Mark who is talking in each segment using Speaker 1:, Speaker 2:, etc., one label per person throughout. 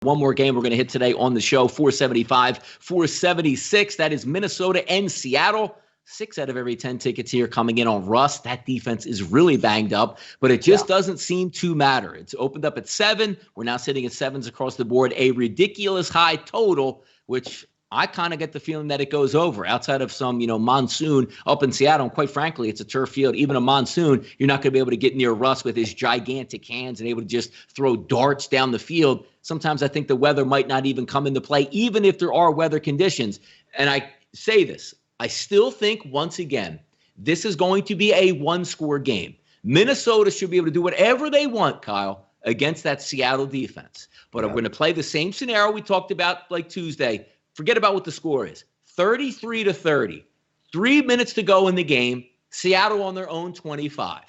Speaker 1: One more game we're going to hit today on the show, 475, 476. That is Minnesota and Seattle. 6 out of every 10 tickets here coming in on Russ. That defense is really banged up, but it just doesn't seem to matter. It's opened up at 7. We're now sitting at 7s across the board. A ridiculous high total, which I kind of get the feeling that it goes over outside of some, monsoon up in Seattle. And quite frankly, it's a turf field. Even a monsoon, you're not going to be able to get near Russ with his gigantic hands and able to just throw darts down the field. Sometimes I think the weather might not even come into play, even if there are weather conditions. And I say this, I still think, once again, this is going to be a one-score game. Minnesota should be able to do whatever they want, Kyle, against that Seattle defense. But I'm going to play the same scenario we talked about like Tuesday. Forget about what the score is. 33-30. 3 minutes to go in the game. Seattle on their own 25.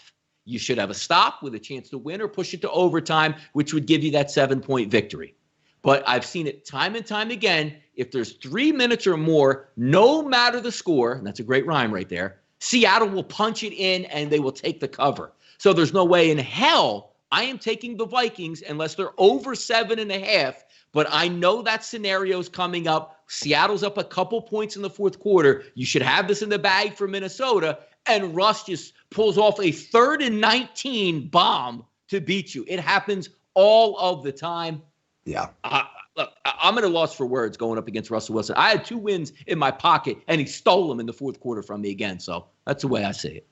Speaker 1: You should have a stop with a chance to win or push it to overtime, which would give you that 7-point victory. But I've seen it time and time again. If there's 3 minutes or more, no matter the score, and that's a great rhyme right there, Seattle will punch it in and they will take the cover. So there's no way in hell I am taking the Vikings unless they're over 7.5. But I know that scenario's coming up. Seattle's up a couple points in the fourth quarter. You should have this in the bag for Minnesota. And Russ just pulls off a 3rd and 19 bomb to beat you. It happens all of the time.
Speaker 2: Yeah.
Speaker 1: Look, I'm at a loss for words going up against Russell Wilson. I had 2 wins in my pocket, and he stole them in the fourth quarter from me again. So that's the way I see it.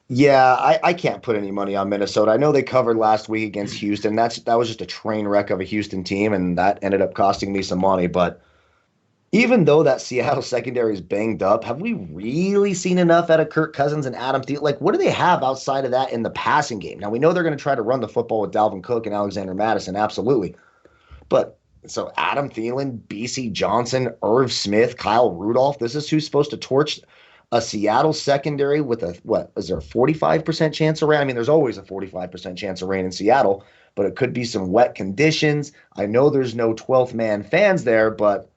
Speaker 2: Yeah, I can't put any money on Minnesota. I know they covered last week against Houston. That was just a train wreck of a Houston team, and that ended up costing me some money. But even though that Seattle secondary is banged up, have we really seen enough out of Kirk Cousins and Adam Thielen? Like, what do they have outside of that in the passing game? Now, we know they're going to try to run the football with Dalvin Cook and Alexander Mattison, absolutely. But so Adam Thielen, B.C. Johnson, Irv Smith, Kyle Rudolph, this is who's supposed to torch a Seattle secondary with a 45% chance of rain? I mean, there's always a 45% chance of rain in Seattle, but it could be some wet conditions. I know there's no 12th man fans there, but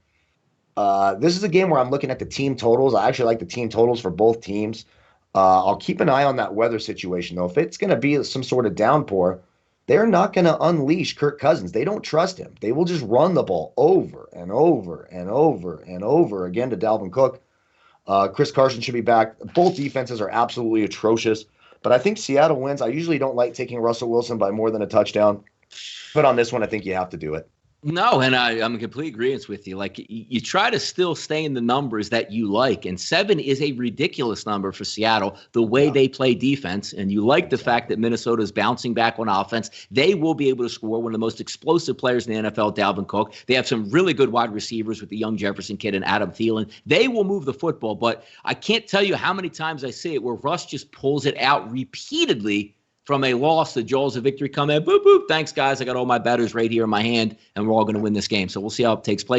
Speaker 2: this is a game where I'm looking at the team totals. I actually like the team totals for both teams. I'll keep an eye on that weather situation, though. If it's going to be some sort of downpour, they're not going to unleash Kirk Cousins. They don't trust him. They will just run the ball over and over and over and over again to Dalvin Cook. Chris Carson should be back. Both defenses are absolutely atrocious, but I think Seattle wins. I usually don't like taking Russell Wilson by more than a touchdown, but on this one, I think you have to do it.
Speaker 1: No, and I'm in complete agreement with you. Like, you try to still stay in the numbers that you like, and 7 is a ridiculous number for Seattle, the way they play defense, and you like the fact that Minnesota is bouncing back on offense. They will be able to score. One of the most explosive players in the NFL, Dalvin Cook. They have some really good wide receivers with the young Jefferson kid and Adam Thielen. They will move the football, but I can't tell you how many times I see it where Russ just pulls it out repeatedly. From a loss to Joel's a victory come in. Boop, boop. Thanks, guys. I got all my batters right here in my hand, and we're all going to win this game. So we'll see how it takes place.